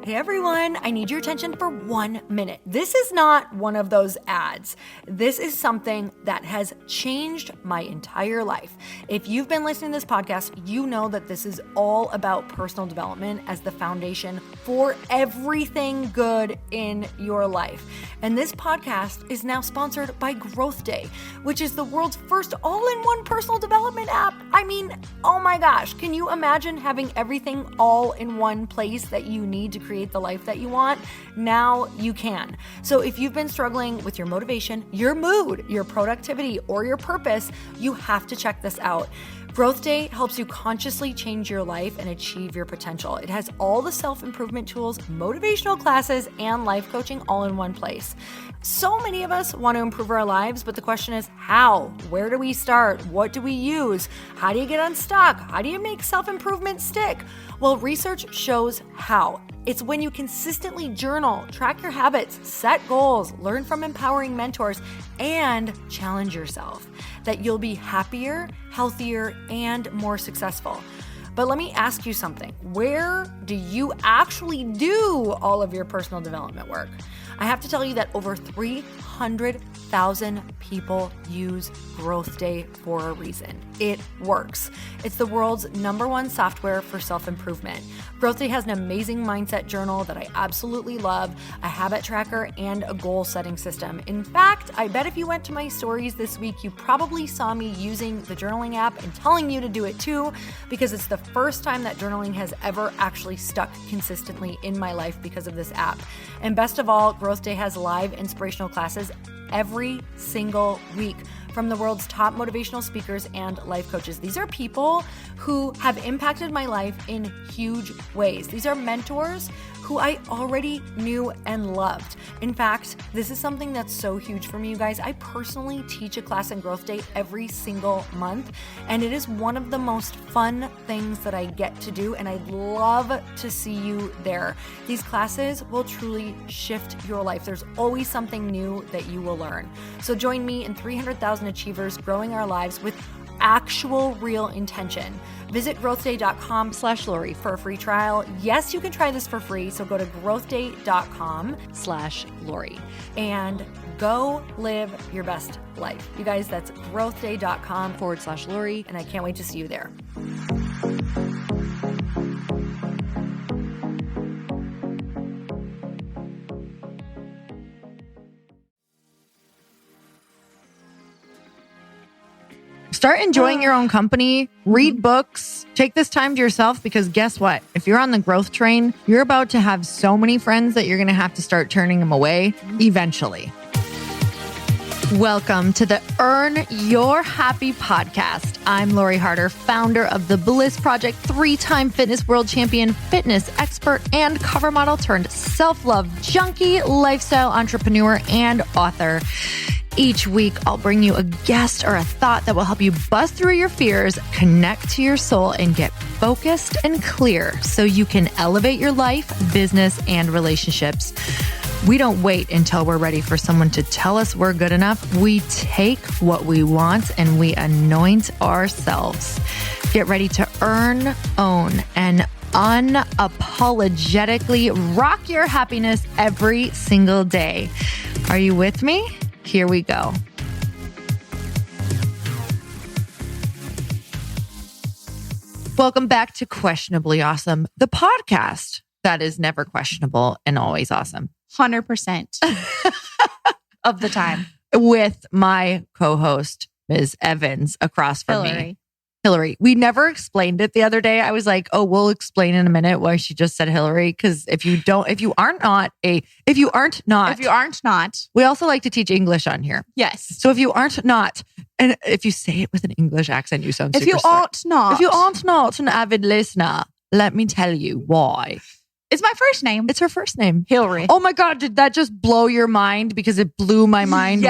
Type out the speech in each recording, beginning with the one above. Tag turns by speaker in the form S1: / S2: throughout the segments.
S1: Hey everyone, I need your attention for 1 minute. This is not one of those ads. This is something that has changed my entire life. If you've been listening to this podcast, you know that this is all about personal development as the foundation for everything good in your life. And this podcast is now sponsored by Growth Day, which is the world's first all-in-one personal development app. I mean, oh my gosh, can you imagine having everything all in one place that you need to create the life that you want? Now you can. So if you've been struggling with your motivation, your mood, your productivity, or your purpose, you have to check this out. Growth Day helps you consciously change your life and achieve your potential. It has all the self-improvement tools, motivational classes, and life coaching all in one place. So many of us want to improve our lives, but the question is how? Where do we start? What do we use? How do you get unstuck? How do you make self-improvement stick? Well, research shows how. It's when you consistently journal, track your habits, set goals, learn from empowering mentors, and challenge yourself that you'll be happier, healthier, and more successful. But let me ask you something. Where do you actually do all of your personal development work? I have to tell you that over 300,000 people use Growth Day for a reason. It works. It's the world's #1 software for self-improvement. Growth Day has an amazing mindset journal that I absolutely love, a habit tracker, and a goal-setting system. In fact, I bet if you went to my stories this week, you probably saw me using the journaling app and telling you to do it too, because it's the first time that journaling has ever actually stuck consistently in my life because of this app. And best of all, Growth Day has live inspirational classes every single week from the world's top motivational speakers and life coaches. These are people who have impacted my life in huge ways. These are mentors who I already knew and loved. In fact, this is something that's so huge for me, you guys. I personally teach a class in Growth Day every single month, and it is one of the most fun things that I get to do, and I'd love to see you there. These classes will truly shift your life. There's always something new that you will learn. So join me and 300,000 achievers growing our lives with actual real intention. Visit growthday.com/Lori for a free trial. Yes, you can try this for free. So go to growthday.com/Lori and go live your best life. You guys, that's growthday.com/Lori. And I can't wait to see you there.
S2: Start enjoying your own company, read books, take this time to yourself, because guess what? If you're on the growth train, you're about to have so many friends that you're going to have to start turning them away eventually. Welcome to the Earn Your Happy podcast. I'm Lori Harder, founder of The Bliss Project, 3-time fitness world champion, fitness expert, and cover model turned self-love junkie, lifestyle entrepreneur, and author. Each week, I'll bring you a guest or a thought that will help you bust through your fears, connect to your soul, and get focused and clear so you can elevate your life, business, and relationships. We don't wait until we're ready for someone to tell us we're good enough. We take what we want and we anoint ourselves. Get ready to earn, own, and unapologetically rock your happiness every single day. Are you with me? Here we go. Welcome back to Questionably Awesome, the podcast that is never questionable and always awesome.
S3: 100% of the time.
S2: With my co-host, Ms. Evans, across from me. Hillary. We never explained it the other day. I was like, oh, we'll explain in a minute why she just said Hillary. Because if you aren't not, we also like to teach English on here.
S3: Yes.
S2: So if you aren't not, and if you say it with an English accent, you sound super
S3: If you aren't
S2: not an avid listener, let me tell you why.
S3: It's my first name.
S2: It's her first name.
S3: Hillary.
S2: Oh my God, did that just blow your mind? Because it blew my mind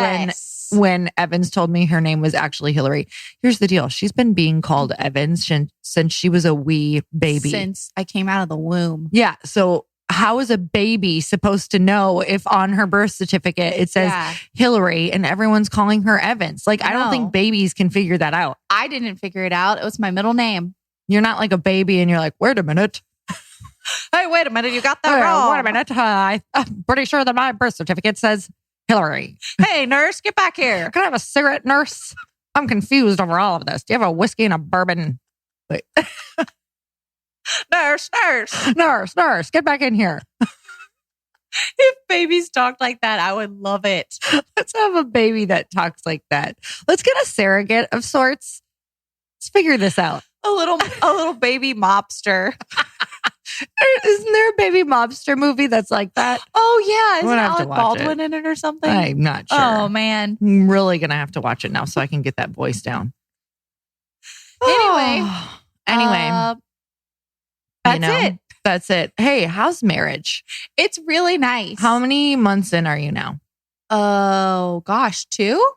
S2: when Evans told me her name was actually Hillary. Here's the deal. She's been being called Evans since she was a wee baby.
S3: Since I came out of the womb.
S2: Yeah. So how is a baby supposed to know if on her birth certificate it says Hillary and everyone's calling her Evans? Like, I don't think babies can figure that out.
S3: I didn't figure it out. It was my middle name.
S2: You're not like a baby and you're like, wait a minute.
S3: Hey, wait a minute. You got that wrong.
S2: Wait a minute. I'm pretty sure that my birth certificate says Hillary.
S3: Hey, nurse, get back here.
S2: Can I have a cigarette, nurse? I'm confused over all of this. Do you have a whiskey and a bourbon? Wait.
S3: Nurse.
S2: Nurse, get back in here.
S3: If babies talked like that, I would love it.
S2: Let's have a baby that talks like that. Let's get a surrogate of sorts. Let's figure this out.
S3: A little baby mobster.
S2: Isn't there a baby mobster movie that's like that?
S3: Oh yeah,
S2: I'm
S3: isn't
S2: gonna have to
S3: Alec
S2: watch
S3: Baldwin in it or something?
S2: I'm not sure.
S3: Oh man.
S2: I'm really going to have to watch it now so I can get that voice down.
S3: Anyway,
S2: Anyway.
S3: that's it.
S2: That's it. Hey, how's marriage?
S3: It's really nice.
S2: How many months in are you now?
S3: Oh gosh, 2?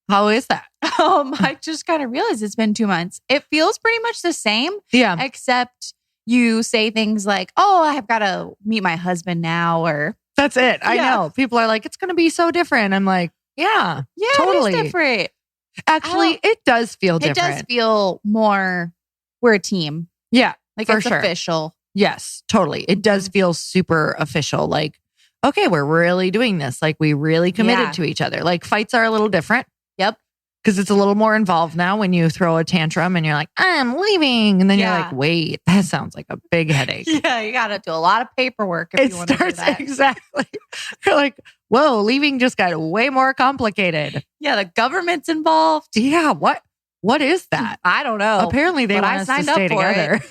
S2: How is that?
S3: I just kind of realized it's been 2 months. It feels pretty much the same,
S2: Yeah.
S3: except you say things like, "Oh, I've got to meet my husband now," or
S2: That's it. I
S3: Yeah.
S2: know. People are like, it's going to be so different. I'm like, yeah,
S3: "Yeah,
S2: totally.
S3: it is different."
S2: Actually, it does feel
S3: It
S2: different.
S3: does feel more. We're a team.
S2: Yeah,
S3: Like
S2: for
S3: it's
S2: sure.
S3: official.
S2: Yes, totally. It does feel super official. Like, okay, we're really doing this. Like, we really committed
S3: Yeah.
S2: to each other. Like, fights are a little different.
S3: Yep.
S2: Because it's a little more involved now when you throw a tantrum and you're like, I'm leaving. And then you're
S3: Yeah.
S2: like, wait, that sounds like a big headache.
S3: Yeah, you got to do a lot of paperwork if
S2: It
S3: you want to do
S2: starts
S3: that.
S2: exactly. You're like, whoa, leaving just got way more complicated.
S3: Yeah, the government's involved.
S2: Yeah, what is that?
S3: I don't know.
S2: Apparently they
S3: but
S2: want
S3: I
S2: us to
S3: signed up
S2: stay
S3: for it.
S2: together.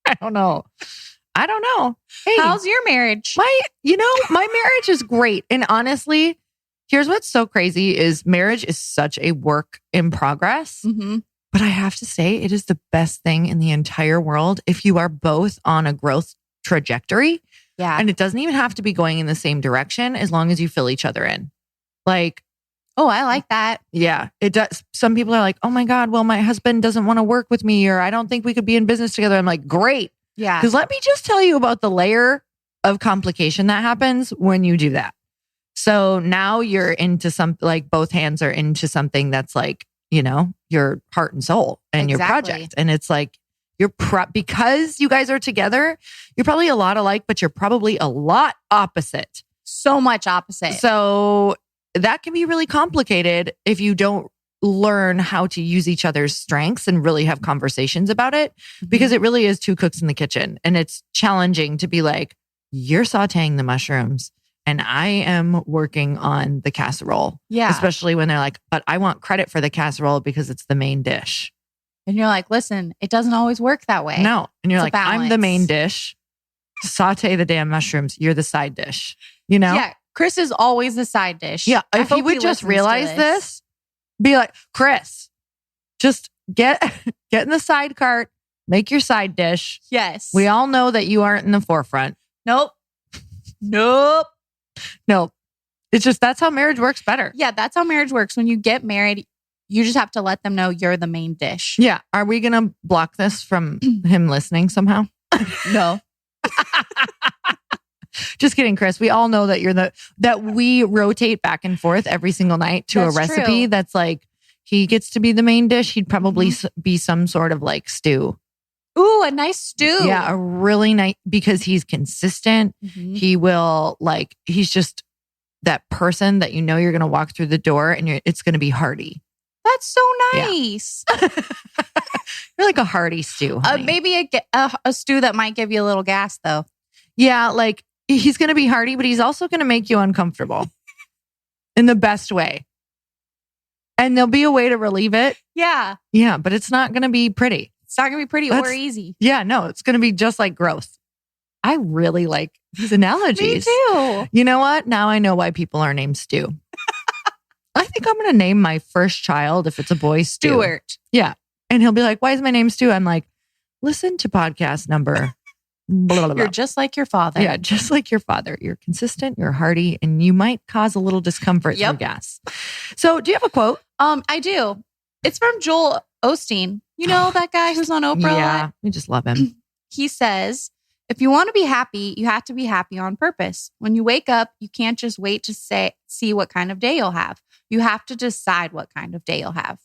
S2: I don't know. Hey,
S3: How's your marriage?
S2: my marriage is great. And honestly, here's what's so crazy is marriage is such a work in progress.
S3: Mm-hmm.
S2: But I have to say, it is the best thing in the entire world if you are both on a growth trajectory.
S3: Yeah.
S2: And it doesn't even have to be going in the same direction as long as you fill each other in. Like,
S3: Oh, I like that.
S2: yeah, it does. Some people are like, oh my God, well, my husband doesn't want to work with me, or I don't think we could be in business together. I'm like, great.
S3: Yeah.
S2: Because let me just tell you about the layer of complication that happens when you do that. So now you're into like both hands are into something that's like, your heart and soul and your
S3: Exactly.
S2: project. And it's like, because you guys are together, you're probably a lot alike, but you're probably a lot opposite.
S3: So much opposite.
S2: So that can be really complicated if you don't learn how to use each other's strengths and really have conversations about it, because it really is two cooks in the kitchen. And it's challenging to be like, you're sauteing the mushrooms and I am working on the casserole.
S3: Yeah.
S2: Especially when they're like, but I want credit for the casserole because it's the main dish.
S3: And you're like, listen, it doesn't always work that way.
S2: No. And you're
S3: It's
S2: like,
S3: a
S2: I'm the main
S3: balance.
S2: dish. Saute the damn mushrooms. You're the side dish. You know?
S3: Yeah. Chris is always the side dish.
S2: Yeah.
S3: I
S2: If he
S3: hope
S2: would just
S3: listens to
S2: realize this, be like, Chris, just get in the side cart, make your side dish.
S3: Yes.
S2: We all know that you aren't in the forefront.
S3: Nope.
S2: No, it's just, that's how marriage works better.
S3: Yeah, that's how marriage works. When you get married, you just have to let them know you're the main dish.
S2: Yeah. Are we going to block this from him listening somehow?
S3: No.
S2: Just kidding, Chris. We all know that that we rotate back and forth every single night to
S3: That's
S2: a recipe
S3: true.
S2: that's like, he gets to be the main dish. He'd probably be some sort of like stew.
S3: Ooh, a nice stew.
S2: Yeah. A really nice, because he's consistent.
S3: Mhm.
S2: He will he's just that person that you're going to walk through the door and it's going to be hearty.
S3: That's so
S2: Yeah.
S3: nice.
S2: You're like a hearty stew. honey.
S3: Maybe a stew that might give you a little gas, though.
S2: Yeah, like he's going to be hearty, but he's also going to make you uncomfortable in the best way. And there'll be a way to relieve it.
S3: Yeah.
S2: Yeah, but it's not going to be pretty.
S3: It's not going to be pretty or
S2: That's-
S3: easy.
S2: Yeah, no, it's going to be just like growth. I really like these analogies.
S3: Me too.
S2: You know what? Now I know why people are named Stu. I think I'm going to name my first child, if it's a boy, Stu.
S3: Stuart.
S2: Yeah. And he'll be like, why is my name Stu? I'm like, listen to podcast number. Blah, blah, blah.
S3: You're just like your father.
S2: Yeah, just like your father. You're consistent, you're hearty, and you might cause a little discomfort
S3: Yep.
S2: through gas. So do you have a quote?
S3: I do. It's from Joel Osteen. You know that guy who's on Oprah a
S2: Yeah,
S3: lot?
S2: we just love him.
S3: He says, if you want to be happy, you have to be happy on purpose. When you wake up, you can't just wait to see what kind of day you'll have. You have to decide what kind of day you'll have.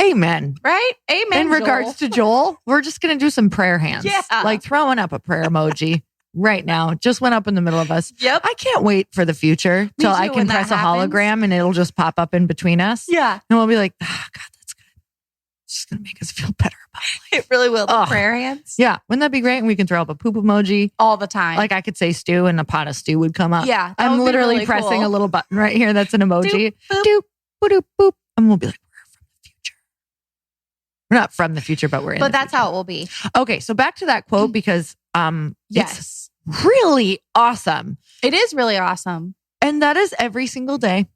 S2: Amen.
S3: Right? Amen.
S2: In regards to Joel, we're just going to do some prayer hands.
S3: Yeah.
S2: Like throwing up a prayer emoji right now. Just went up in the middle of us.
S3: Yep.
S2: I can't wait for the future till I can press a hologram and it'll just pop up in between us.
S3: Yeah.
S2: And we'll be like, God, that's good. It's just going to make us feel better about life.
S3: It really will. The prayer hands.
S2: Yeah. Wouldn't that be great? And we can throw up a poop emoji.
S3: All the time.
S2: Like I could say stew and a pot of stew would come up.
S3: Yeah.
S2: I'm literally
S3: really
S2: pressing
S3: cool.
S2: a little button right here. That's an emoji.
S3: Doop, boop.
S2: Doop, boop, boop. And we'll be like, we're from the future. We're not from the future, but we're in
S3: But
S2: the
S3: that's
S2: future.
S3: how it will be.
S2: Okay. So back to that quote because it's
S3: Yes.
S2: really awesome.
S3: It is really awesome.
S2: And that is every single day.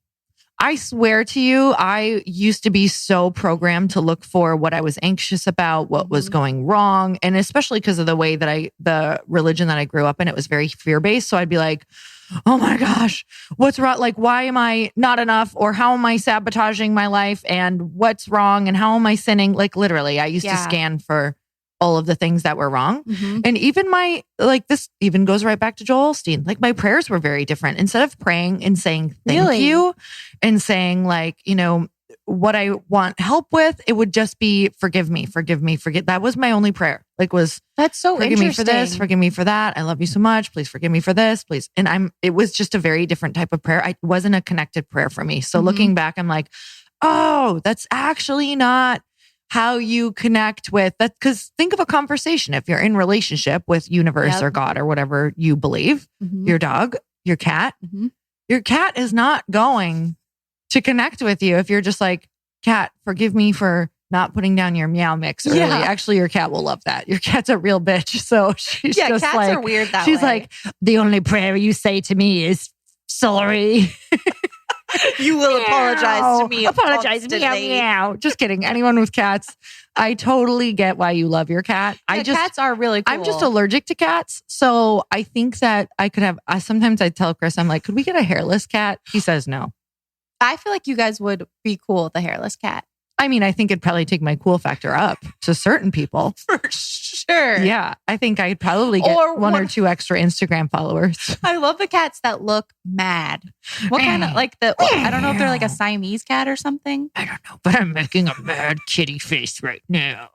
S2: I swear to you, I used to be so programmed to look for what I was anxious about, what was going wrong. And especially because of the way that the religion that I grew up in, it was very fear-based. So I'd be like, oh my gosh, what's wrong? Like, why am I not enough? Or how am I sabotaging my life? And what's wrong? And how am I sinning? Like literally, I used to scan for all of the things that were wrong.
S3: Mm-hmm.
S2: And even this even goes right back to Joel Osteen. Like my prayers were very different. Instead of praying and saying thank you and saying like, what I want help with, it would just be forgive me. That was my only prayer.
S3: That's so
S2: forgive
S3: interesting.
S2: me for this, forgive me for that. I love you so much. Please forgive me for this, please. And it was just a very different type of prayer. It wasn't a connected prayer for me. So looking back, I'm like, oh, that's actually not how you connect with that. Because think of a conversation. If you're in relationship with universe or God or whatever you believe, your dog, your cat is not going to connect with you if you're just like, cat, forgive me for not putting down your meow mix early. Actually, your cat will love that. Your cat's a real bitch. So she's just
S3: cats
S2: like,
S3: are weird that
S2: she's
S3: way.
S2: like, the only prayer you say to me is sorry.
S3: You will apologize to me.
S2: Apologize. Meow, meow. Just kidding. Anyone with cats, I totally get why you love your cat.
S3: Cats are really cool.
S2: I'm just allergic to cats. So I think that I could have, sometimes I tell Chris, I'm like, could we get a hairless cat? He says no.
S3: I feel like you guys would be cool with a hairless cat.
S2: I mean, I think it'd probably take my cool factor up to certain people.
S3: For sure.
S2: Yeah. I think I'd probably get one or two extra Instagram followers.
S3: I love the cats that look mad. What kind of I don't know if they're like a Siamese cat or something.
S2: I don't know, but I'm making a mad kitty face right now.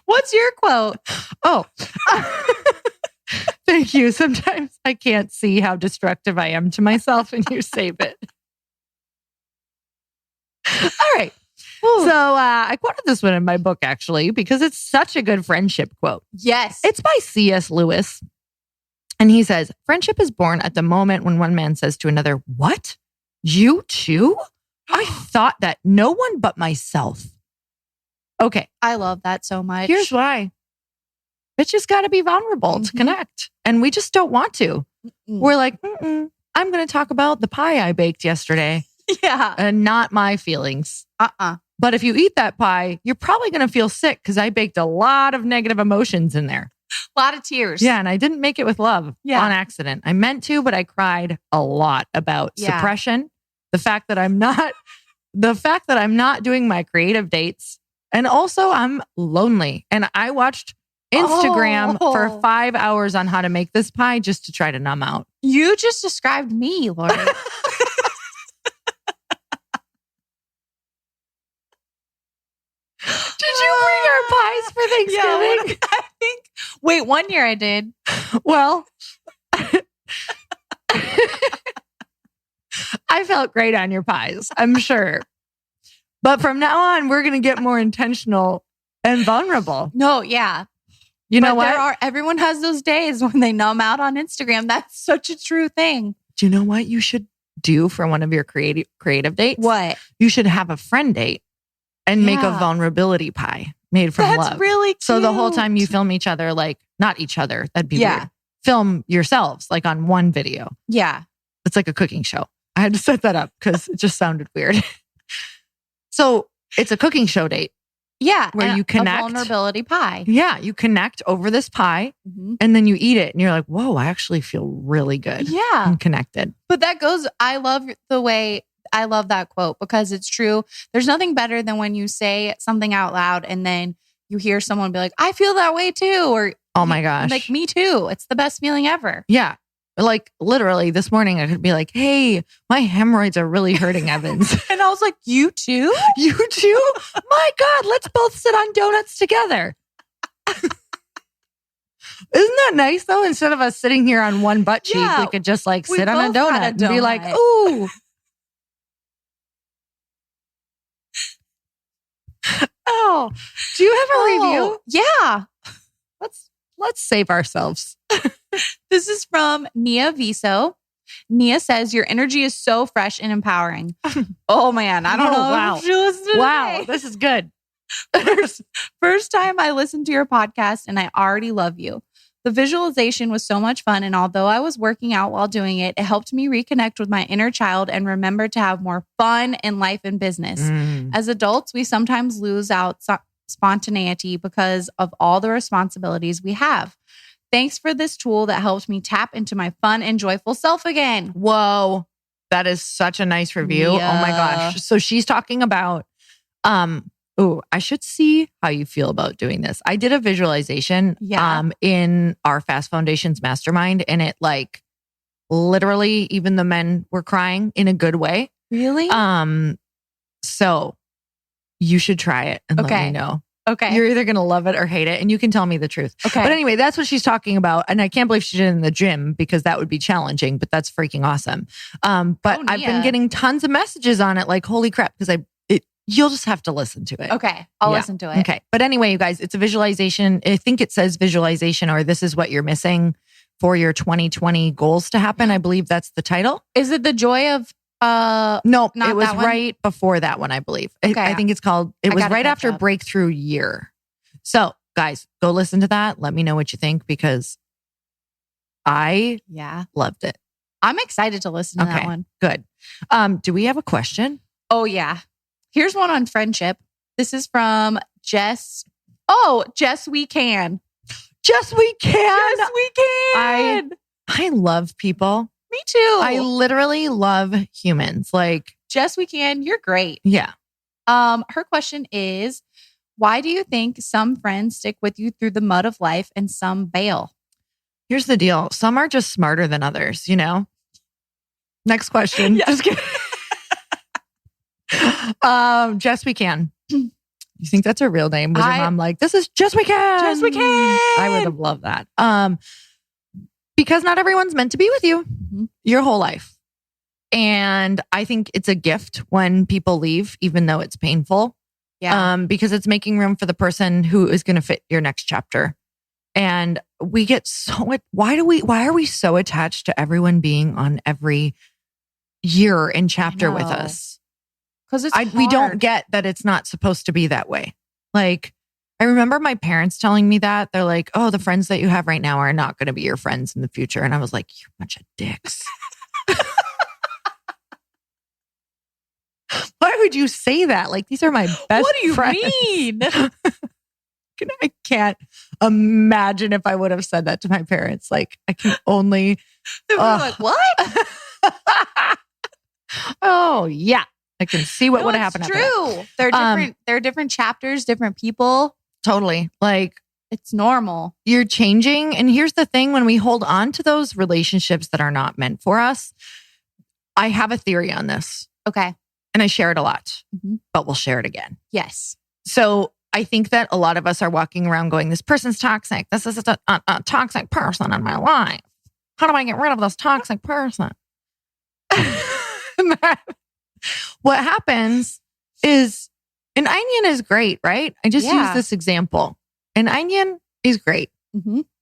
S3: What's your quote?
S2: Oh, thank you. Sometimes I can't see how destructive I am to myself and you save it. All right. Ooh. So I quoted this one in my book, actually, because it's such a good friendship quote.
S3: Yes.
S2: It's by C.S. Lewis. And he says, friendship is born at the moment when one man says to another, what? You too? I thought that no one but myself. Okay.
S3: I love that so much.
S2: Here's why. Bitches got to be vulnerable to connect. And we just don't want to. We're like, I'm going to talk about the pie I baked yesterday.
S3: Yeah.
S2: And not my feelings. But if you eat that pie, you're probably going to feel sick because I baked a lot of negative emotions in there.
S3: A lot of tears.
S2: Yeah. And I didn't make it with love on accident. I meant to, but I cried a lot about suppression. The fact that I'm not doing my creative dates. And also I'm lonely. And I watched Instagram for 5 hours on how to make this pie just to try to numb out.
S3: You just described me, Lori.
S2: Did you bring our pies for Thanksgiving?
S3: I think. Wait, 1 year I did.
S2: Well, I felt great on your pies, I'm sure. But from now on, we're going to get more intentional and vulnerable.
S3: No, yeah.
S2: You know what?
S3: Everyone has those days when they numb out on Instagram. That's such a true thing.
S2: Do you know what you should do for one of your creative dates?
S3: What?
S2: You should have a friend date and make a vulnerability pie made from love.
S3: That's really cute.
S2: So the whole time you film each other, like not each other, that'd be weird. Film yourselves like on one video.
S3: Yeah.
S2: It's like a cooking show. I had to set that up because it just sounded weird. So it's a cooking show date.
S3: Yeah.
S2: Where you connect.
S3: A vulnerability pie.
S2: Yeah. You connect over this pie and then you eat it and you're like, whoa, I actually feel really good.
S3: Yeah.
S2: And connected.
S3: But that goes, I love that quote because it's true. There's nothing better than when you say something out loud and then you hear someone be like, I feel that way too. Or
S2: oh my gosh.
S3: Like me too. It's the best feeling ever.
S2: Yeah. Like literally this morning, I could be like, hey, my hemorrhoids are really hurting, Evans.
S3: And I was like, you too?
S2: You too? My God, let's both sit on donuts together. Isn't that nice though? Instead of us sitting here on one butt cheek, we could just like sit on a donut and be like, ooh. Oh, do you have a review?
S3: Yeah.
S2: Let's save ourselves.
S3: This is from Nia Viso. Nia says, your energy is so fresh and empowering. Oh man, I don't know.
S2: Wow.
S3: If she listened
S2: Wow,
S3: today.
S2: this is good.
S3: First time I listened to your podcast and I already love you. The visualization was so much fun. And although I was working out while doing it, it helped me reconnect with my inner child and remember to have more fun in life and business. As adults, we sometimes lose out spontaneity because of all the responsibilities we have. Thanks for this tool that helped me tap into my fun and joyful self again.
S2: Whoa, that is such a nice review.
S3: Yeah.
S2: Oh my gosh. So she's talking about, I should see how you feel about doing this. I did a visualization in our Fast Foundations mastermind, and it like literally even the men were crying in a good way.
S3: Really?
S2: So you should try it and let me know.
S3: Okay.
S2: You're either going to love it or hate it, and you can tell me the truth.
S3: Okay.
S2: But anyway, that's what she's talking about. And I can't believe she did it in the gym because that would be challenging, but that's freaking awesome. But I've been getting tons of messages on it like, holy crap, because you'll just have to listen to it.
S3: Okay. I'll listen to it.
S2: Okay. But anyway, you guys, it's a visualization. I think it says visualization or this is what you're missing for your 2020 goals to happen. I believe that's the title.
S3: Is it the joy of
S2: no,
S3: not
S2: it was
S3: that one?
S2: right before that one, I believe.
S3: Okay.
S2: I think it's called, it was right after breakthrough year. So guys, go listen to that. Let me know what you think because I loved it.
S3: I'm excited to listen to that one.
S2: Good. Do we have a question?
S3: Oh yeah. Here's one on friendship. This is from Jess. Oh, Jess, we can.
S2: Jess, we can.
S3: Yes, we can.
S2: I love people.
S3: Me too.
S2: I literally love humans. Like,
S3: Jess, we can. You're great.
S2: Yeah.
S3: Her question is, why do you think some friends stick with you through the mud of life and some bail?
S2: Here's the deal. Some are just smarter than others, you know? Next question. Just kidding. Jess, we can. You think that's her real name? Was your mom like, this is Jess, we can?
S3: Jess, we can.
S2: I would have loved that. Because not everyone's meant to be with you your whole life. And I think it's a gift when people leave, even though it's painful.
S3: Yeah.
S2: Because it's making room for the person who is going to fit your next chapter. And we get why are we so attached to everyone being on every year and chapter with us?
S3: Because
S2: we don't get that it's not supposed to be that way. Like, I remember my parents telling me that. They're like, oh, the friends that you have right now are not going to be your friends in the future. And I was like, you're a bunch of dicks. Why would you say that? Like, these are my best
S3: What do you
S2: friends.
S3: mean?
S2: I can't imagine if I would have said that to my parents. Like, I can only...
S3: They were like, what?
S2: Oh, yeah. I can see what would have happened.
S3: True. They're different. They're different chapters, different people.
S2: Totally. Like,
S3: it's normal.
S2: You're changing. And here's the thing, when we hold on to those relationships that are not meant for us, I have a theory on this.
S3: Okay.
S2: And I share it a lot, but we'll share it again.
S3: Yes.
S2: So I think that a lot of us are walking around going, this person's toxic. This is a toxic person in my life. How do I get rid of this toxic person? What happens is an onion is great, right? I just use this example. An onion is great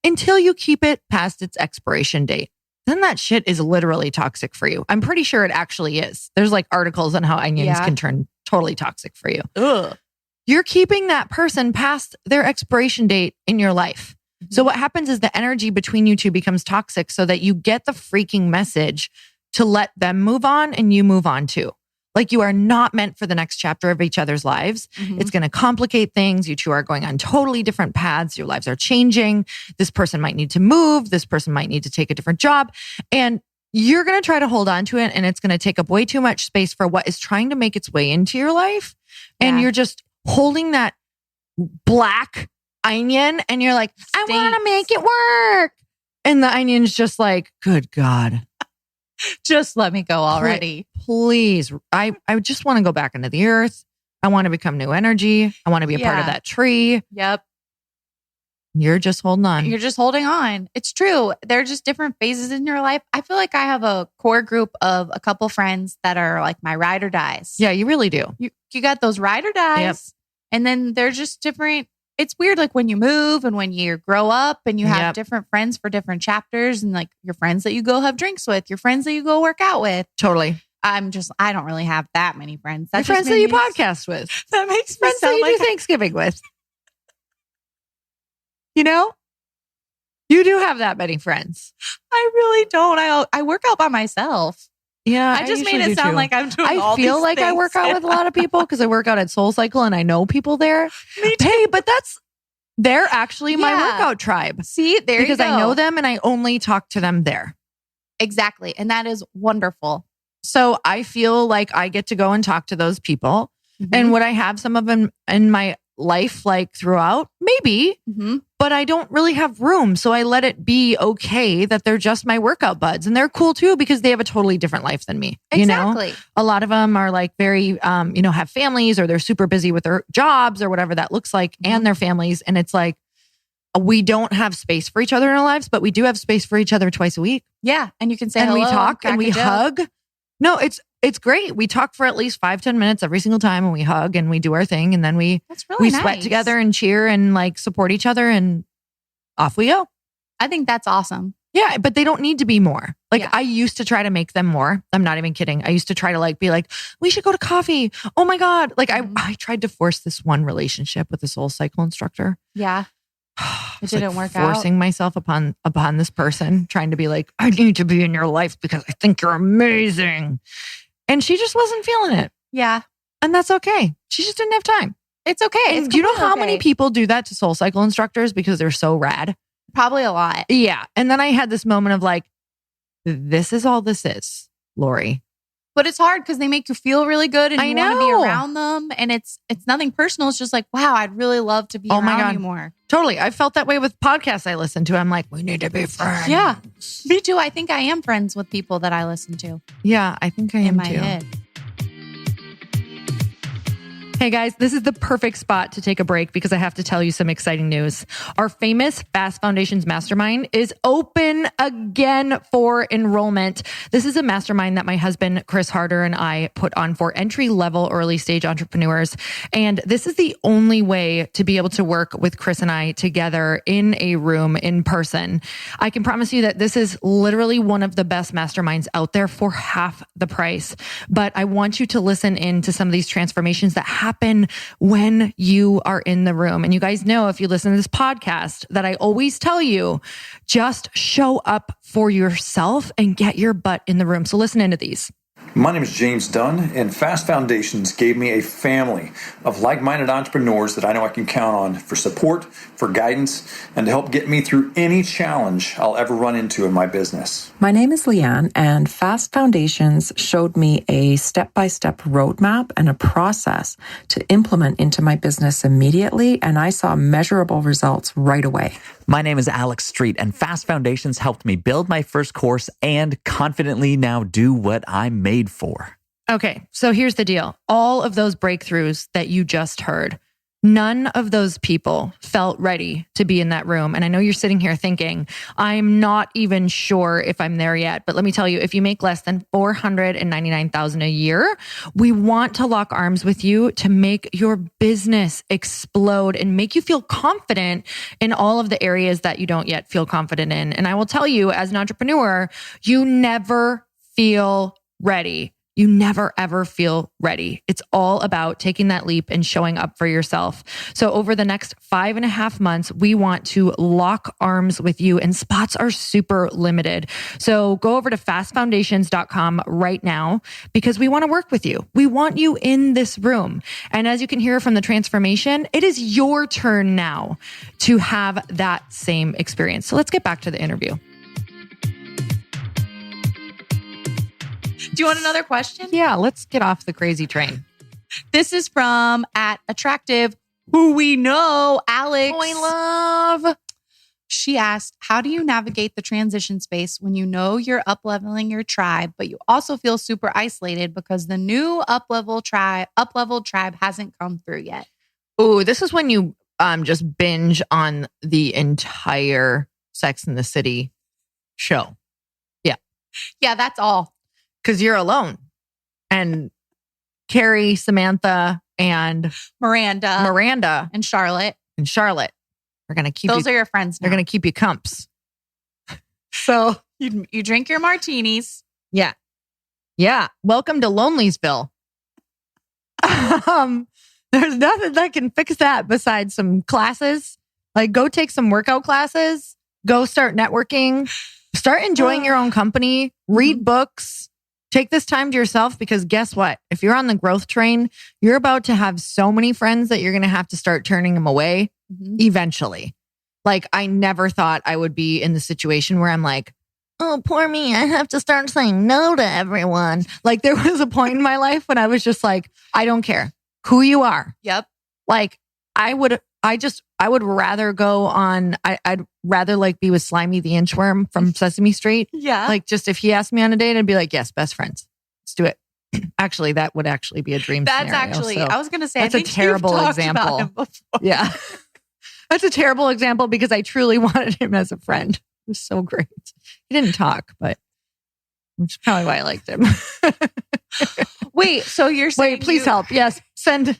S2: until you keep it past its expiration date. Then that shit is literally toxic for you. I'm pretty sure it actually is. There's like articles on how onions can turn totally toxic for you.
S3: Ugh.
S2: You're keeping that person past their expiration date in your life. So what happens is the energy between you two becomes toxic so that you get the freaking message to let them move on and you move on too. Like, you are not meant for the next chapter of each other's lives. It's going to complicate things. You two are going on totally different paths. Your lives are changing. This person might need to move. This person might need to take a different job. And you're going to try to hold on to it. And it's going to take up way too much space for what is trying to make its way into your life. And you're just holding that black onion and you're like, I want to make it work. And the onion's just like, good God.
S3: Just let me go already.
S2: Please. I just want to go back into the earth. I want to become new energy. I want to be a part of that tree.
S3: Yep.
S2: You're just holding on.
S3: You're just holding on. It's true. They're just different phases in your life. I feel like I have a core group of a couple friends that are like my ride or dies.
S2: Yeah, you really do.
S3: You got those ride or dies.
S2: Yep.
S3: And then they're just different. It's weird, like when you move and when you grow up and you have different friends for different chapters, and like your friends that you go have drinks with, your friends that you go work out with.
S2: Totally.
S3: I don't really have that many friends.
S2: Your friends that you podcast with.
S3: That makes me
S2: friends that
S3: sound
S2: you
S3: like
S2: do Thanksgiving with. You know? You do have that many friends.
S3: I really don't. I work out by myself.
S2: Yeah,
S3: I just made it sound like I'm doing all these
S2: I feel like
S3: things.
S2: I work out with a lot of people because I work out at Soul Cycle and I know people there.
S3: Me too.
S2: Hey, but they're actually my workout tribe.
S3: See, there you go.
S2: Because I know them and I only talk to them there.
S3: Exactly. And that is wonderful.
S2: So I feel like I get to go and talk to those people. Mm-hmm. And would I have some of them in my life like throughout? Maybe. Mm-hmm. But I don't really have room. So I let it be okay that they're just my workout buds. And they're cool too because they have a totally different life than me.
S3: Exactly.
S2: You know? A lot of them are like very, have families or they're super busy with their jobs or whatever that looks like and their families. And it's like, we don't have space for each other in our lives, but we do have space for each other twice a week.
S3: Yeah. And you can say
S2: and
S3: hello.
S2: We talk and we hug. No, it's great. We talk for at least 5-10 minutes every single time and we hug and we do our thing. And then we sweat together and cheer and like support each other and off we go.
S3: I think that's awesome.
S2: Yeah, but they don't need to be more. Like I used to try to make them more. I'm not even kidding. I used to try to like be like, we should go to coffee. Oh my God. Like I tried to force this one relationship with a Soul Cycle instructor.
S3: Yeah. It didn't work out.
S2: Forcing myself upon this person, trying to be like, I need to be in your life because I think you're amazing. And she just wasn't feeling it.
S3: Yeah.
S2: And that's okay. She just didn't have time.
S3: It's okay.
S2: Do you know how many people do that to Soul Cycle instructors because they're so rad?
S3: Probably a lot.
S2: Yeah. And then I had this moment of like, this is all this is, Lori.
S3: But it's hard because they make you feel really good and you want to be around them. And it's nothing personal. It's just like, wow, I'd really love to be around you more.
S2: Totally. I felt that way with podcasts I listen to. I'm like, we need to be friends.
S3: Yeah. Me too. I think I am friends with people that I listen to.
S2: Yeah, I think I am
S3: in my
S2: too.
S3: head.
S2: Hey guys, this is the perfect spot to take a break because I have to tell you some exciting news. Our famous Fast Foundations Mastermind is open again for enrollment. This is a mastermind that my husband, Chris Harder, and I put on for entry-level early stage entrepreneurs. And this is the only way to be able to work with Chris and I together in a room in person. I can promise you that this is literally one of the best masterminds out there for half the price. But I want you to listen in to some of these transformations that happen when you are in the room. And you guys know, if you listen to this podcast, that I always tell you, just show up for yourself and get your butt in the room. So listen into these.
S4: My name is James Dunn, and Fast Foundations gave me a family of like-minded entrepreneurs that I know I can count on for support, for guidance, and to help get me through any challenge I'll ever run into in my business.
S5: My name is Leanne, and Fast Foundations showed me a step-by-step roadmap and a process to implement into my business immediately, and I saw measurable results right away.
S6: My name is Alex Street, and Fast Foundations helped me build my first course and confidently now do what I'm made for.
S2: Okay, so here's the deal. All of those breakthroughs that you just heard, none of those people felt ready to be in that room. And I know you're sitting here thinking, I'm not even sure if I'm there yet. But let me tell you, if you make less than $499,000 a year, we want to lock arms with you to make your business explode and make you feel confident in all of the areas that you don't yet feel confident in. And I will tell you, as an entrepreneur, you never feel ready. You never, ever feel ready. It's all about taking that leap and showing up for yourself. So over the next 5.5 months, we want to lock arms with you, and spots are super limited. So go over to fastfoundations.com right now because we want to work with you. We want you in this room. And as you can hear from the transformation, it is your turn now to have that same experience. So let's get back to the interview.
S3: Do you want another question?
S2: Yeah, let's get off the crazy train.
S3: This is from @attractive, who we know, Alex.
S2: Oh, I love.
S3: She asked, how do you navigate the transition space when you know you're up-leveling your tribe, but you also feel super isolated because the new up-leveled tribe hasn't come through yet?
S2: Ooh, this is when you just binge on the entire Sex and the City show. Yeah.
S3: Yeah, that's all.
S2: Because you're alone. And Carrie, Samantha, and
S3: Miranda and Charlotte are going to keep
S2: those
S3: you,
S2: are your friends now.
S3: They're going to keep you comps.
S2: So
S3: you drink your martinis.
S2: Yeah. Yeah. Welcome to Loneliesville. There's nothing that can fix that besides some classes. Like, go take some workout classes, go start networking, start enjoying your own company, read books, take this time to yourself, because guess what? If you're on the growth train, you're about to have so many friends that you're going to have to start turning them away eventually. Like, I never thought I would be in the situation where I'm like, oh, poor me, I have to start saying no to everyone. Like, there was a point in my life when I was just like, I don't care who you are.
S3: Yep.
S2: Like, I would rather go on, I'd rather like be with Slimy the Inchworm from Sesame Street.
S3: Yeah.
S2: Like, just if he asked me on a date, I'd be like, yes, best friends. Let's do it. Actually, that would actually be a dream scenario.
S3: I was going to say,
S2: that's a terrible example. Yeah. That's a terrible example because I truly wanted him as a friend. It was so great. He didn't talk, but which is probably why I liked him.
S3: Wait, so you're saying...
S2: Wait, please help. Yes, send...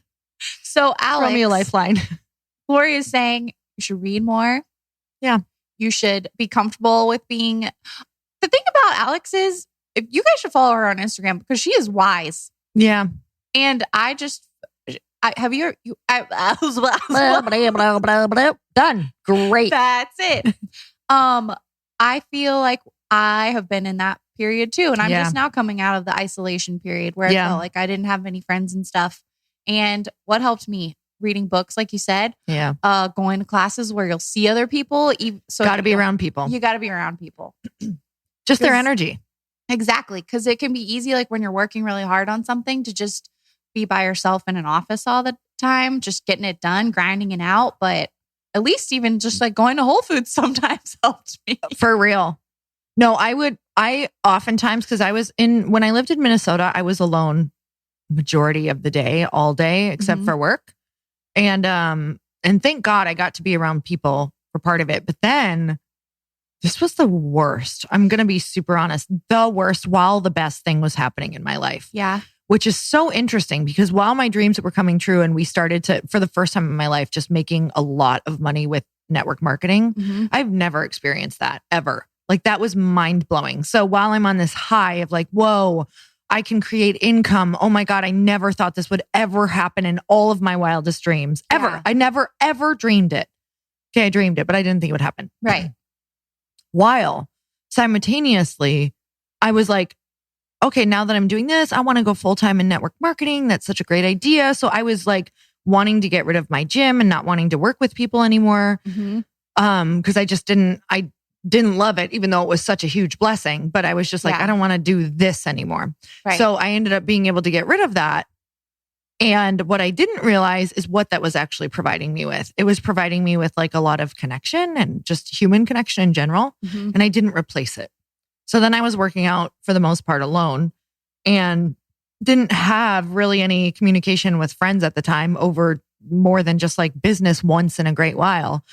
S3: So Alex...
S2: Throw me a lifeline.
S3: Lori is saying you should read more.
S2: Yeah.
S3: You should be comfortable with being... The thing about Alex is, if you guys should follow her on Instagram because she is wise.
S2: Yeah.
S3: And
S2: Done. Great.
S3: That's it. I feel like I have been in that period too. And I'm just now coming out of the isolation period where I felt like I didn't have many friends and stuff. And what helped me? Reading books, like you said.
S2: Yeah.
S3: Going to classes where you'll see other people. So
S2: got to be around people.
S3: You got to be around people.
S2: Just their energy.
S3: Exactly. Because it can be easy, like when you're working really hard on something, to just be by yourself in an office all the time, just getting it done, grinding it out. But at least even just like going to Whole Foods sometimes helped me.
S2: For real. No, I oftentimes, because when I lived in Minnesota, I was alone majority of the day, all day, except for work. And thank God I got to be around people for part of it. But then this was the worst. I'm going to be super honest. The worst while the best thing was happening in my life.
S3: Yeah.
S2: Which is so interesting because while my dreams were coming true and we started to, for the first time in my life, just making a lot of money with network marketing, I've never experienced that ever. Like, that was mind blowing. So while I'm on this high of like, whoa, I can create income. Oh my God, I never thought this would ever happen in all of my wildest dreams. Ever.
S3: Yeah.
S2: I never, ever dreamed it. Okay, I dreamed it, but I didn't think it would happen.
S3: Right.
S2: While simultaneously, I was like, okay, now that I'm doing this, I want to go full-time in network marketing. That's such a great idea. So I was like wanting to get rid of my gym and not wanting to work with people anymore. Because I didn't love it, even though it was such a huge blessing. But I was just like, I don't want to do this anymore.
S3: Right.
S2: So I ended up being able to get rid of that. And what I didn't realize is what that was actually providing me with. It was providing me with like a lot of connection and just human connection in general. And I didn't replace it. So then I was working out for the most part alone and didn't have really any communication with friends at the time over more than just like business once in a great while.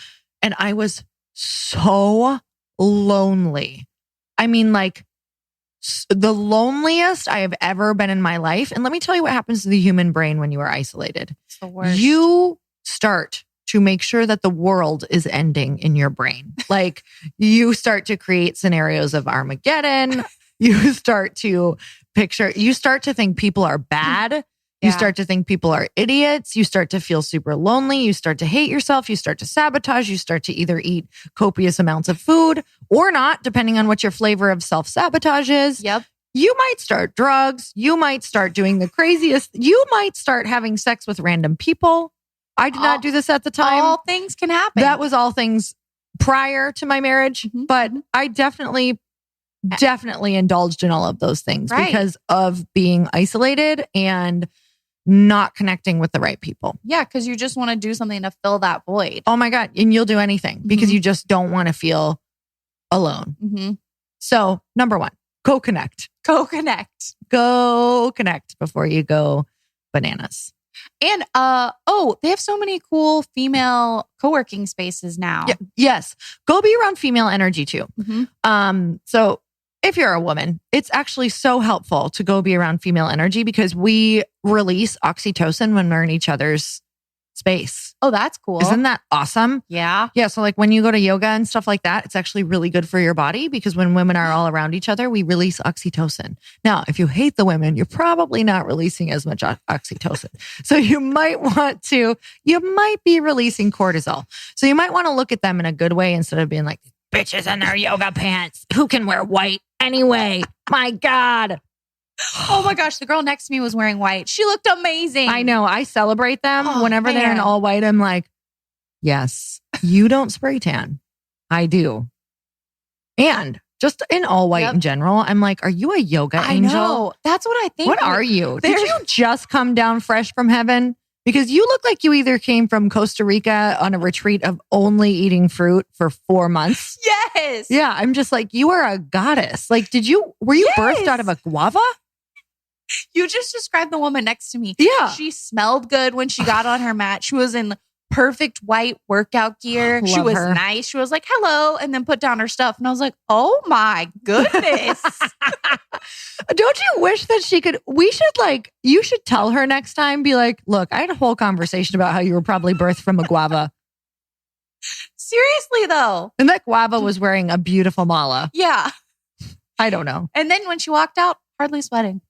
S2: And I was so lonely. I mean, like the loneliest I have ever been in my life. And let me tell you what happens to the human brain when you are isolated.
S3: It's the worst.
S2: You start to make sure that the world is ending in your brain. Like, you start to create scenarios of Armageddon. You start to think people are bad. You start to think people are idiots. You start to feel super lonely. You start to hate yourself. You start to sabotage. You start to either eat copious amounts of food or not, depending on what your flavor of self-sabotage is.
S3: Yep.
S2: You might start drugs. You might start doing the craziest. You might start having sex with random people. I did not do this at the time.
S3: All things can happen.
S2: That was all things prior to my marriage, but I definitely indulged in all of those things because of being isolated and not connecting with the right people.
S3: Yeah, because you just want to do something to fill that void.
S2: Oh my God. And you'll do anything because you just don't want to feel alone.
S3: Mm-hmm.
S2: So, number one, go connect.
S3: Go connect.
S2: Go connect before you go bananas.
S3: And they have so many cool female co-working spaces now.
S2: Yeah, yes. Go be around female energy too.
S3: Mm-hmm.
S2: So if you're a woman, it's actually so helpful to go be around female energy because we release oxytocin when we're in each other's space.
S3: Oh, that's cool.
S2: Isn't that awesome?
S3: Yeah.
S2: Yeah. So like when you go to yoga and stuff like that, it's actually really good for your body because when women are all around each other, we release oxytocin. Now, if you hate the women, you're probably not releasing as much oxytocin. So you might be releasing cortisol. So you might want to look at them in a good way instead of being like, bitches in their yoga pants. Who can wear white anyway? My God.
S3: Oh my gosh, the girl next to me was wearing white. She looked amazing.
S2: I know. I celebrate them. Whenever they're in all white, I'm like, yes, you don't spray tan. I do. And just in all white in general, I'm like, are you a yoga angel?
S3: I know. That's what I think.
S2: What are you? Did you just come down fresh from heaven? Because you look like you either came from Costa Rica on a retreat of only eating fruit for 4 months.
S3: Yes.
S2: Yeah. I'm just like, you are a goddess. Like, were you birthed out of a guava?
S3: You just described the woman next to me.
S2: Yeah.
S3: She smelled good when she got on her mat. She was in perfect white workout gear. She was nice. She was like, hello, and then put down her stuff. And I was like, oh my goodness.
S2: Don't you wish that you should tell her next time, be like, look, I had a whole conversation about how you were probably birthed from a guava.
S3: Seriously though.
S2: And that guava was wearing a beautiful mala.
S3: Yeah.
S2: I don't know.
S3: And then when she walked out, hardly sweating.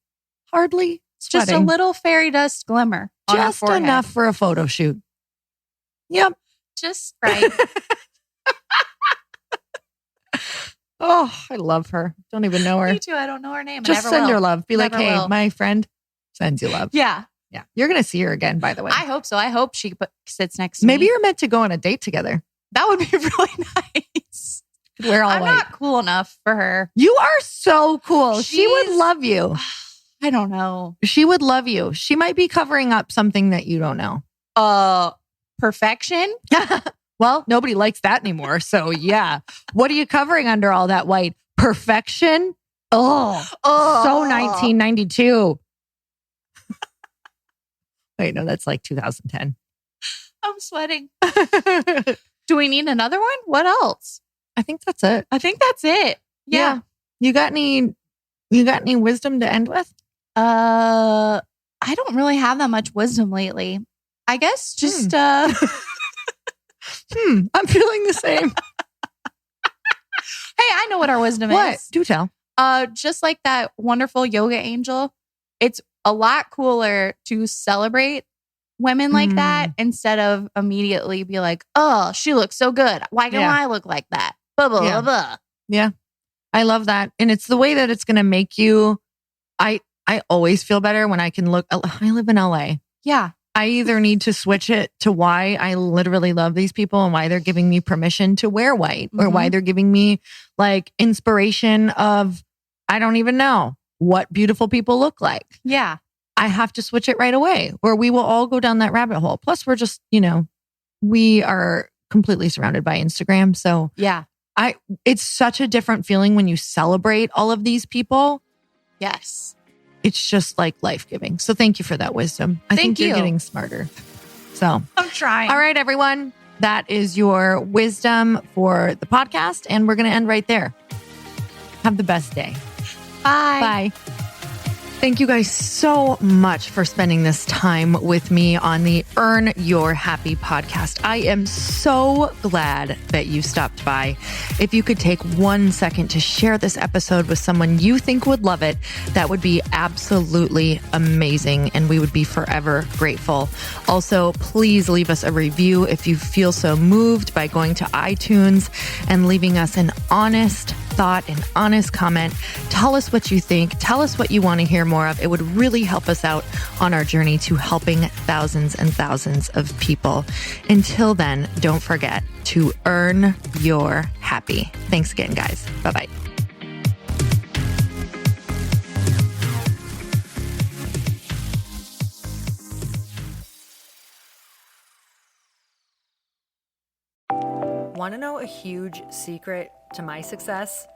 S2: Hardly sweating.
S3: Just a little fairy dust glimmer on her
S2: just
S3: forehead.
S2: Enough for a photo shoot. Yep.
S3: Just right.
S2: Oh, I love her. Don't even know her.
S3: Me too. I don't know her name.
S2: Just send her love. Be like,
S3: Never
S2: hey,
S3: will.
S2: my friend sends you love.
S3: Yeah.
S2: Yeah. You're going to see her again, by the way.
S3: I hope so. I hope she sits next to me.
S2: Maybe you're meant to go on a date together.
S3: That would be really nice.
S2: Wear all
S3: I'm
S2: white.
S3: not cool enough for her.
S2: You are so cool. She would love you.
S3: I don't know.
S2: She would love you. She might be covering up something that you don't know.
S3: Perfection?
S2: Well, nobody likes that anymore. So yeah. What are you covering under all that white? Perfection? Oh. So 1992. Wait, no, that's like 2010.
S3: I'm sweating. Do we need another one? What else?
S2: I think that's it.
S3: I think that's it. Yeah.
S2: You got any wisdom to end with?
S3: I don't really have that much wisdom lately. I guess just
S2: I'm feeling the same.
S3: Hey, I know what our wisdom
S2: What?
S3: is.
S2: Do tell.
S3: Just like that wonderful yoga angel, it's a lot cooler to celebrate women like that instead of immediately be like, oh, she looks so good. Why don't I look like that? Blah, blah, blah, blah.
S2: Yeah. I love that. And it's the way that it's going to make you, I always feel better when I can look, I live in LA.
S3: Yeah.
S2: I either need to switch it to why I literally love these people and why they're giving me permission to wear white or why they're giving me like inspiration of, I don't even know what beautiful people look like.
S3: Yeah.
S2: I have to switch it right away or we will all go down that rabbit hole. Plus we're just, we are completely surrounded by Instagram. So
S3: yeah,
S2: it's such a different feeling when you celebrate all of these people.
S3: Yes.
S2: It's just like life-giving. So thank you for that wisdom. I think you're getting smarter. So
S3: I'm trying.
S2: All right, everyone. That is your wisdom for the podcast. And we're going to end right there. Have the best day.
S3: Bye.
S2: Bye. Thank you guys so much for spending this time with me on the Earn Your Happy podcast. I am so glad that you stopped by. If you could take 1 second to share this episode with someone you think would love it, that would be absolutely amazing. And we would be forever grateful. Also, please leave us a review if you feel so moved by going to iTunes and leaving us an honest thought, an honest comment. Tell us what you think. Tell us what you want to hear more of. It would really help us out on our journey to helping thousands and thousands of people. Until then, don't forget to earn your happy. Thanks again, guys. Bye-bye.
S1: Want to know a huge secret to my success?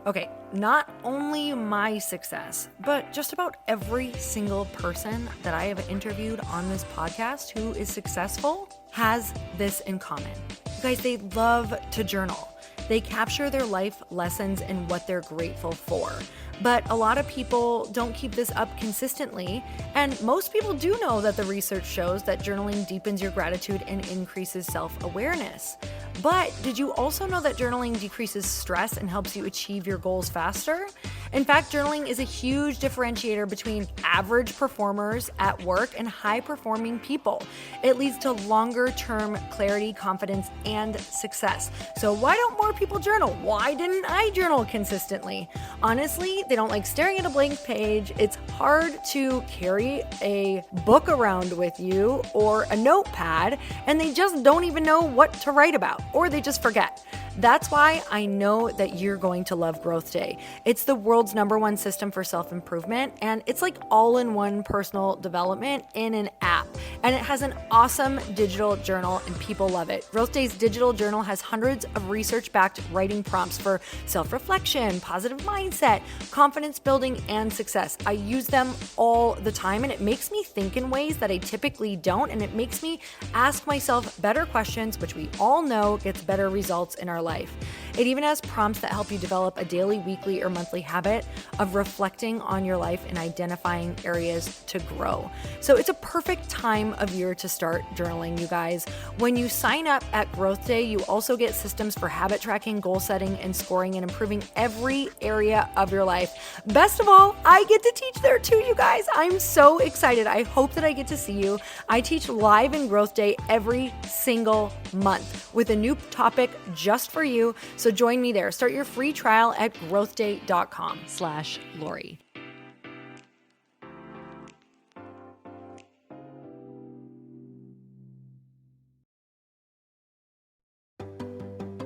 S1: Okay, not only my success, but just about every single person that I have interviewed on this podcast who is successful has this in common. You guys, they love to journal. They capture their life lessons and what they're grateful for. But a lot of people don't keep this up consistently. And most people do know that the research shows that journaling deepens your gratitude and increases self-awareness. But did you also know that journaling decreases stress and helps you achieve your goals faster? In fact, journaling is a huge differentiator between average performers at work and high-performing people. It leads to longer-term clarity, confidence, and success. So why don't more people journal? Why didn't I journal consistently? Honestly, they don't like staring at a blank page. It's hard to carry a book around with you or a notepad, and they just don't even know what to write about, or they just forget. That's why I know that you're going to love Growth Day. It's the world's #1 system for self-improvement, and it's like all-in-one personal development in an app. And it has an awesome digital journal, and people love it. Growth Day's digital journal has hundreds of research-backed writing prompts for self-reflection, positive mindset, confidence building, and success. I use them all the time, and it makes me think in ways that I typically don't, and it makes me ask myself better questions, which we all know gets better results in our life. It even has prompts that help you develop a daily, weekly, or monthly habit of reflecting on your life and identifying areas to grow. So it's a perfect time of year to start journaling, you guys. When you sign up at Growth Day, you also get systems for habit tracking, goal setting, and scoring, and improving every area of your life. Best of all, I get to teach there too, you guys. I'm so excited. I hope that I get to see you. I teach live in Growth Day every single month with a new topic just for you. So join me there. Start your free trial at growthday.com/Lori.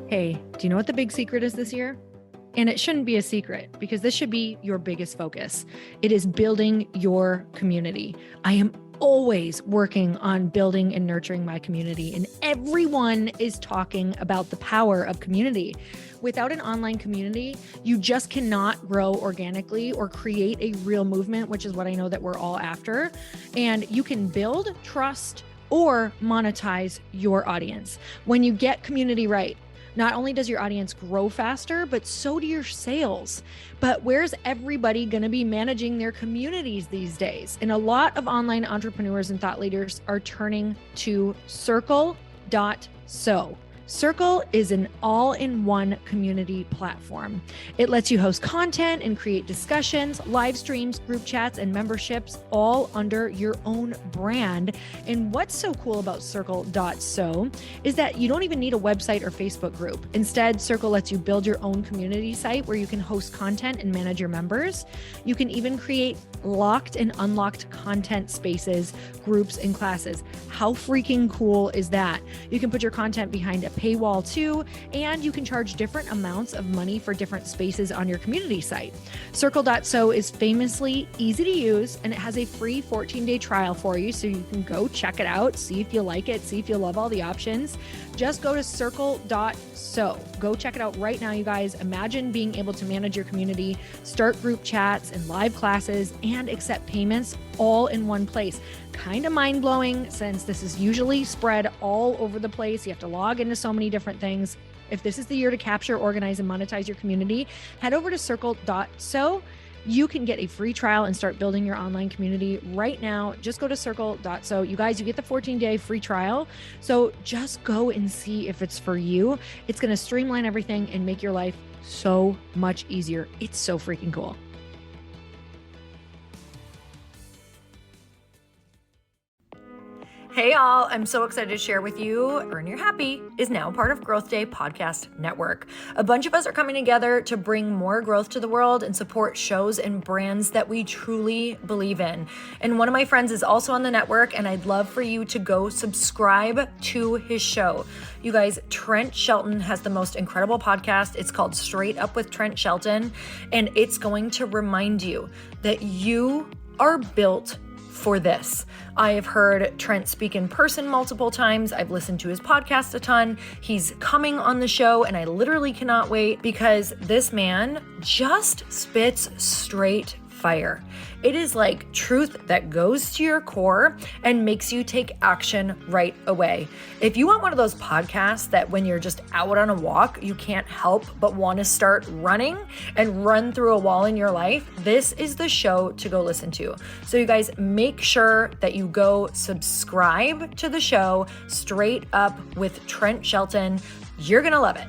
S1: Hey, do you know what the big secret is this year? And it shouldn't be a secret because this should be your biggest focus. It is building your community. I am always working on building and nurturing my community, and everyone is talking about the power of community. Without an online community, you just cannot grow organically or create a real movement, which is what I know that we're all after. And you can build trust or monetize your audience. When you get community right, not only does your audience grow faster, but so do your sales. But where's everybody going to be managing their communities these days? And a lot of online entrepreneurs and thought leaders are turning to Circle.so. Circle is an all-in-one community platform. It lets you host content and create discussions, live streams, group chats, and memberships all under your own brand. And what's so cool about Circle.so is that you don't even need a website or Facebook group. Instead, Circle lets you build your own community site where you can host content and manage your members. You can even create locked and unlocked content spaces, groups, and classes. How freaking cool is that? You can put your content behind a paywall too, and you can charge different amounts of money for different spaces on your community site. Circle.so is famously easy to use, and it has a free 14-day trial for you, so you can go check it out, see if you like it, see if you love all the options. Just go to Circle.so. Go check it out right now, you guys. Imagine being able to manage your community, start group chats and live classes, and accept payments all in one place. Kind of mind-blowing since this is usually spread all over the place. You have to log into so many different things. If this is the year to capture, organize, and monetize your community, head over to Circle.so. You can get a free trial and start building your online community right now. Just go to Circle.so. You guys, you get the 14-day free trial. So just go and see if it's for you. It's going to streamline everything and make your life so much easier. It's so freaking cool. Hey all, I'm so excited to share with you, Earn Your Happy is now part of Growth Day Podcast Network. A bunch of us are coming together to bring more growth to the world and support shows and brands that we truly believe in. And one of my friends is also on the network, and I'd love for you to go subscribe to his show. You guys, Trent Shelton has the most incredible podcast. It's called Straight Up with Trent Shelton, and it's going to remind you that you are built for this. I have heard Trent speak in person multiple times. I've listened to his podcast a ton. He's coming on the show, and I literally cannot wait because this man just spits straight fire. It is like truth that goes to your core and makes you take action right away. If you want one of those podcasts that when you're just out on a walk, you can't help but want to start running and run through a wall in your life, this is the show to go listen to. So you guys make sure that you go subscribe to the show, Straight Up with Trent Shelton. You're going to love it.